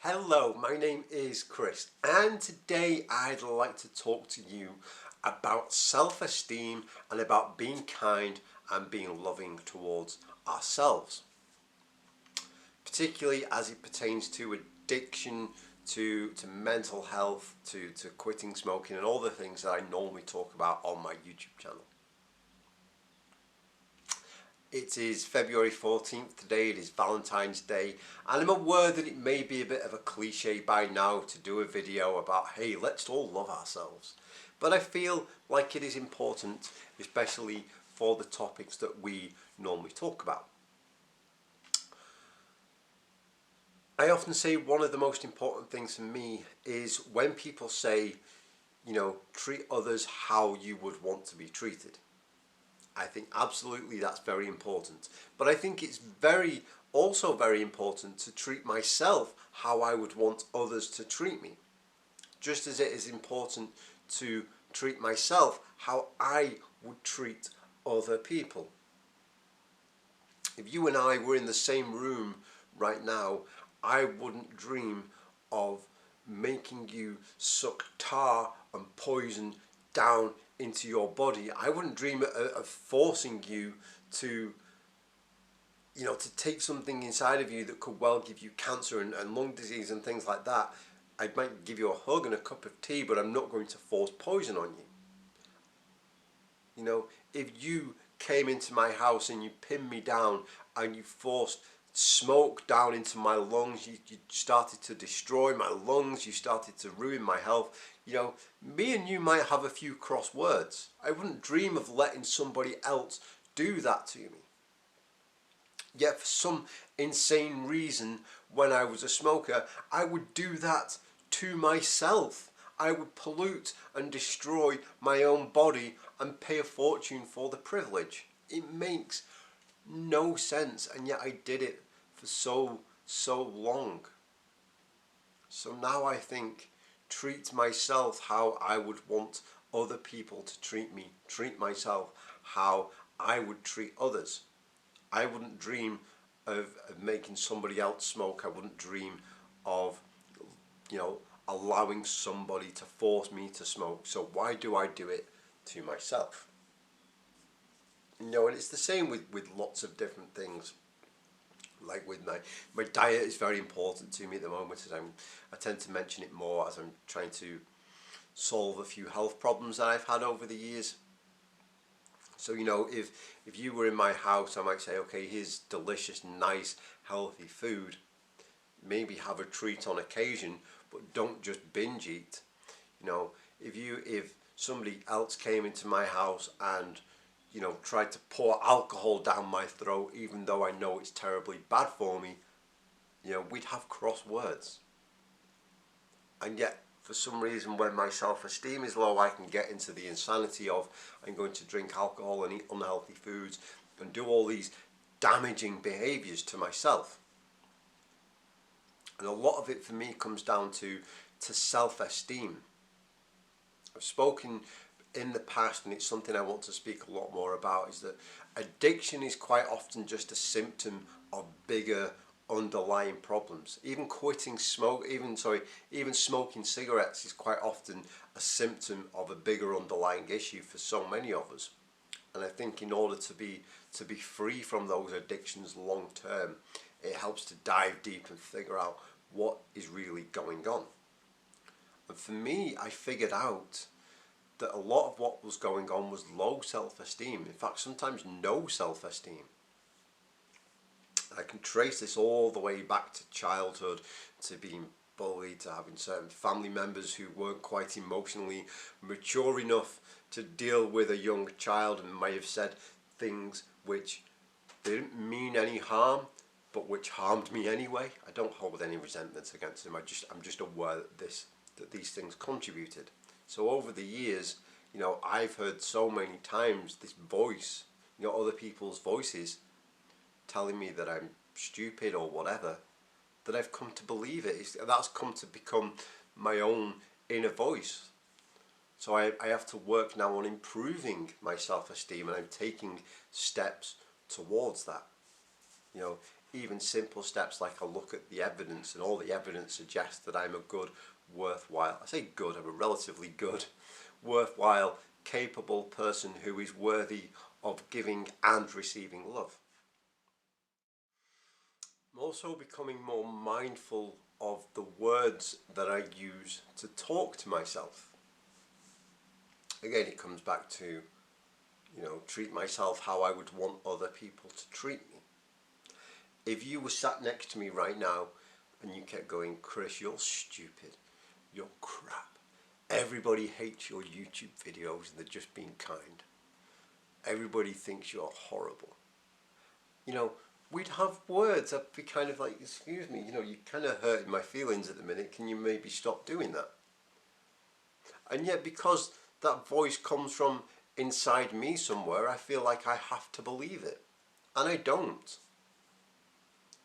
Hello, my name is Chris, and today I'd like to talk to you about self-esteem and about being kind and being loving towards ourselves, particularly as it pertains to addiction, to mental health, to quitting smoking, and all the things that I normally talk about on my YouTube channel. It is February 14th today, it is Valentine's Day, and I'm aware that it may be a bit of a cliche by now to do a video about, hey, let's all love ourselves. But I feel like it is important, especially for the topics that we normally talk about. I often say one of the most important things for me is when people say, treat others how you would want to be treated. I think absolutely that's very important. But I think it's also very important to treat myself how I would want others to treat me. Just as it is important to treat myself how I would treat other people. If you and I were in the same room right now, I wouldn't dream of making you suck tar and poison down into your body. I wouldn't dream of forcing you to take something inside of you that could well give you cancer and lung disease and things like that. I might give you a hug and a cup of tea, but I'm not going to force poison on you. If you came into my house and you pinned me down and you forced smoke down into my lungs, you started to destroy my lungs, you started to ruin my health, me and you might have a few cross words. I wouldn't dream of letting somebody else do that to me. Yet for some insane reason, when I was a smoker, I would do that to myself. I would pollute and destroy my own body and pay a fortune for the privilege. It makes no sense, and yet I did it for so long. So now I think, treat myself how I would want other people to treat me. Treat myself how I would treat others. I wouldn't dream of making somebody else smoke. I wouldn't dream of, allowing somebody to force me to smoke. So why do I do it to myself? And it's the same with lots of different things. Like with my diet is very important to me at the moment, as I tend to mention it more as I'm trying to solve a few health problems that I've had over the years. So if you were in my house, I might say, okay, here's delicious, nice, healthy food. Maybe have a treat on occasion, but don't just binge eat. If somebody else came into my house and tried to pour alcohol down my throat, even though I know it's terribly bad for me, we'd have cross words. And yet, for some reason, when my self-esteem is low, I can get into the insanity of, I'm going to drink alcohol and eat unhealthy foods and do all these damaging behaviours to myself. And a lot of it for me comes down to self-esteem. I've spoken in the past, and it's something I want to speak a lot more about, is that addiction is quite often just a symptom of bigger underlying problems. Even smoking cigarettes is quite often a symptom of a bigger underlying issue for so many of us. And I think in order to be free from those addictions long term, it helps to dive deep and figure out what is really going on. And for me, I figured out that a lot of what was going on was low self-esteem. In fact, sometimes no self-esteem. I can trace this all the way back to childhood, to being bullied, to having certain family members who weren't quite emotionally mature enough to deal with a young child and may have said things which didn't mean any harm, but which harmed me anyway. I don't hold any resentments against them. I'm just aware that these things contributed. So over the years, I've heard so many times this voice, other people's voices telling me that I'm stupid or whatever, that I've come to believe it. That's come to become my own inner voice. So I have to work now on improving my self-esteem, and I'm taking steps towards that. even simple steps like I look at the evidence, and all the evidence suggests that I'm a good, worthwhile, I say good, I'm a relatively good, worthwhile, capable person who is worthy of giving and receiving love. I'm also becoming more mindful of the words that I use to talk to myself. Again, it comes back to, treat myself how I would want other people to treat me. If you were sat next to me right now and you kept going, Chris, you're stupid, you're crap, everybody hates your YouTube videos and they're just being kind, everybody thinks you're horrible, we'd have words that'd be kind of like, excuse me, you're kind of hurting my feelings at the minute, can you maybe stop doing that? And yet, because that voice comes from inside me somewhere, I feel like I have to believe it. And I don't.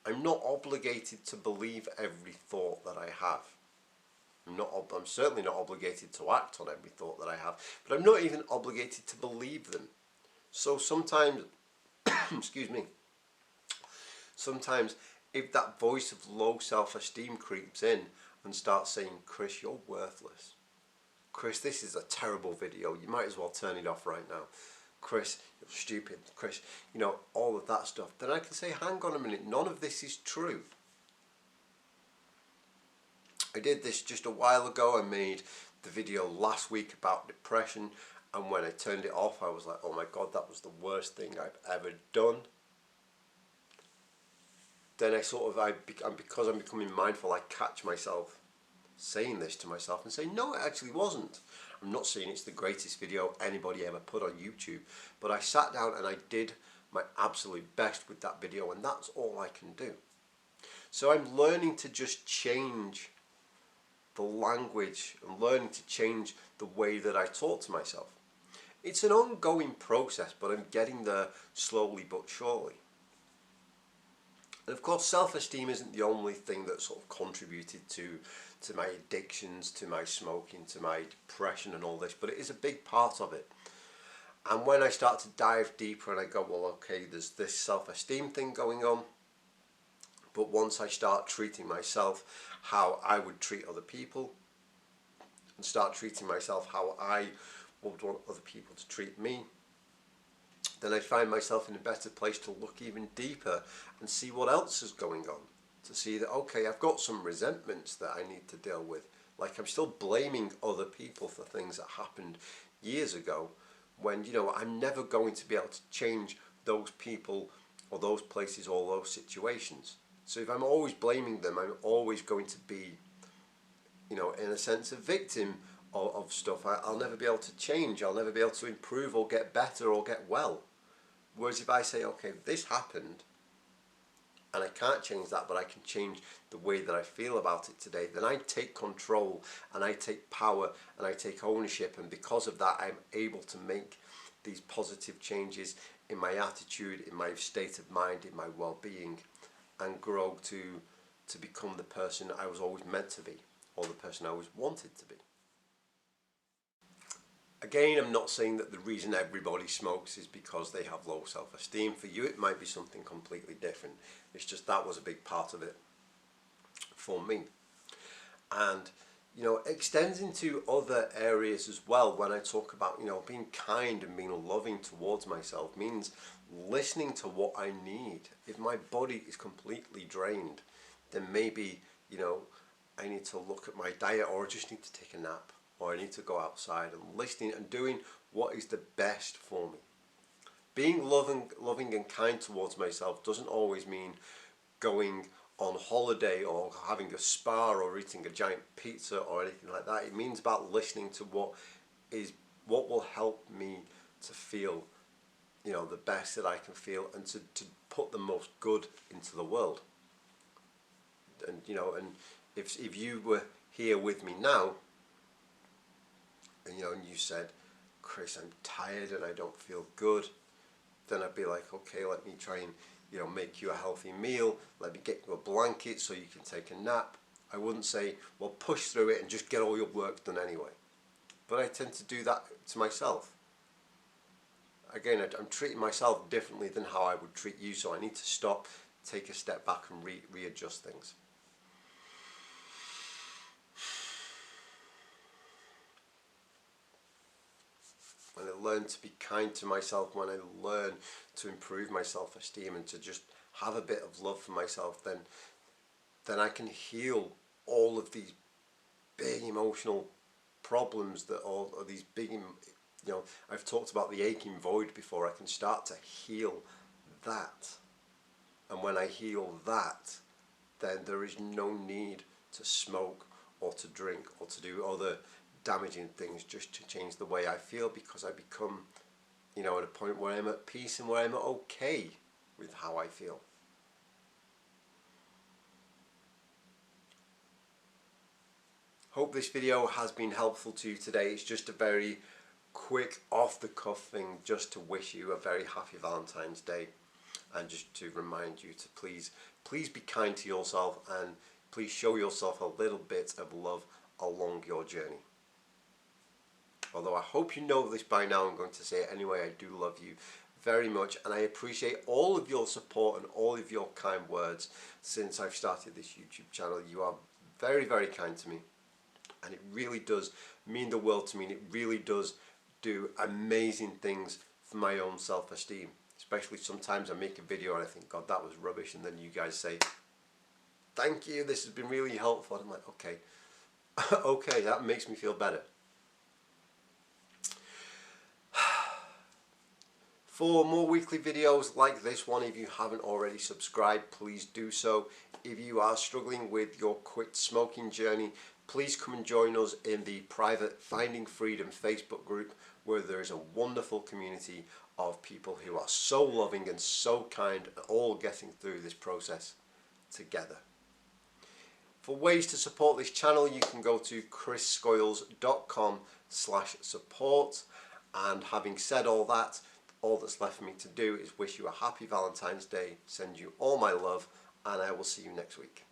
I'm not obligated to believe every thought that I have. I'm certainly not obligated to act on every thought that I have, but I'm not even obligated to believe them. So sometimes, excuse me, sometimes if that voice of low self-esteem creeps in and starts saying, Chris, you're worthless. Chris, this is a terrible video. You might as well turn it off right now. Chris, you're stupid. Chris, all of that stuff. Then I can say, hang on a minute, none of this is true. I did this just a while ago. I made the video last week about depression, and when I turned it off, I was like, oh my God, that was the worst thing I've ever done. Then because I'm becoming mindful, I catch myself saying this to myself and saying, no, it actually wasn't. I'm not saying it's the greatest video anybody ever put on YouTube, but I sat down and I did my absolute best with that video, and that's all I can do. So I'm learning to just change the language and learning to change the way that I talk to myself. It's an ongoing process, but I'm getting there slowly but surely. And of course, self-esteem isn't the only thing that sort of contributed to my addictions, to my smoking, to my depression and all this, but it is a big part of it. And when I start to dive deeper and I go, well, okay, there's this self-esteem thing going on, but once I start treating myself how I would treat other people, and start treating myself how I would want other people to treat me, then I find myself in a better place to look even deeper and see what else is going on. To see that, okay, I've got some resentments that I need to deal with. Like, I'm still blaming other people for things that happened years ago, when, I'm never going to be able to change those people or those places or those situations. So if I'm always blaming them, I'm always going to be, in a sense, a victim of stuff. I'll never be able to change. I'll never be able to improve or get better or get well. Whereas if I say, okay, this happened, and I can't change that, but I can change the way that I feel about it today, then I take control and I take power and I take ownership, and because of that I'm able to make these positive changes in my attitude, in my state of mind, in my well-being, and grow to become the person I was always meant to be, or the person I always wanted to be. Again, I'm not saying that the reason everybody smokes is because they have low self-esteem. For you, it might be something completely different. It's just that was a big part of it for me. And, extends into other areas as well. When I talk about, being kind and being loving towards myself, means listening to what I need. If my body is completely drained, then maybe, I need to look at my diet, or I just need to take a nap, or I need to go outside, and listening and doing what is the best for me. Being loving and kind towards myself doesn't always mean going on holiday or having a spa or eating a giant pizza or anything like that. It means about listening to what will help me to feel, the best that I can feel, and to put the most good into the world. And and if you were here with me now, and you said, Chris, I'm tired and I don't feel good, then I'd be like, okay, let me try and make you a healthy meal, let me get you a blanket so you can take a nap. I wouldn't say, well, push through it and just get all your work done anyway. But I tend to do that to myself. Again, I'm treating myself differently than how I would treat you, so I need to stop take a step back and readjust things. When I learn to be kind to myself, when I learn to improve my self-esteem and to just have a bit of love for myself, then I can heal all of these big emotional problems that all of these big, I've talked about the aching void before. I can start to heal that. And when I heal that, then there is no need to smoke or to drink or to do other damaging things just to change the way I feel, because I become, at a point where I'm at peace and where I'm okay with how I feel. Hope this video has been helpful to you today. It's just a very quick off-the-cuff thing just to wish you a very happy Valentine's Day, and just to remind you to please be kind to yourself, and please show yourself a little bit of love along your journey. Although I hope you know this by now, I'm going to say it anyway. I do love you very much, and I appreciate all of your support and all of your kind words since I've started this YouTube channel. You are very, very kind to me, and it really does mean the world to me, and it really does do amazing things for my own self-esteem. Especially sometimes I make a video and I think, God, that was rubbish, and then you guys say, thank you, this has been really helpful. And I'm like, okay, okay, that makes me feel better. For more weekly videos like this one, if you haven't already subscribed, please do so. If you are struggling with your quit smoking journey, please come and join us in the private Finding Freedom Facebook group, where there is a wonderful community of people who are so loving and so kind, all getting through this process together. For ways to support this channel, you can go to chrisscoyles.com/support. And having said all that, all that's left for me to do is wish you a happy Valentine's Day, send you all my love, and I will see you next week.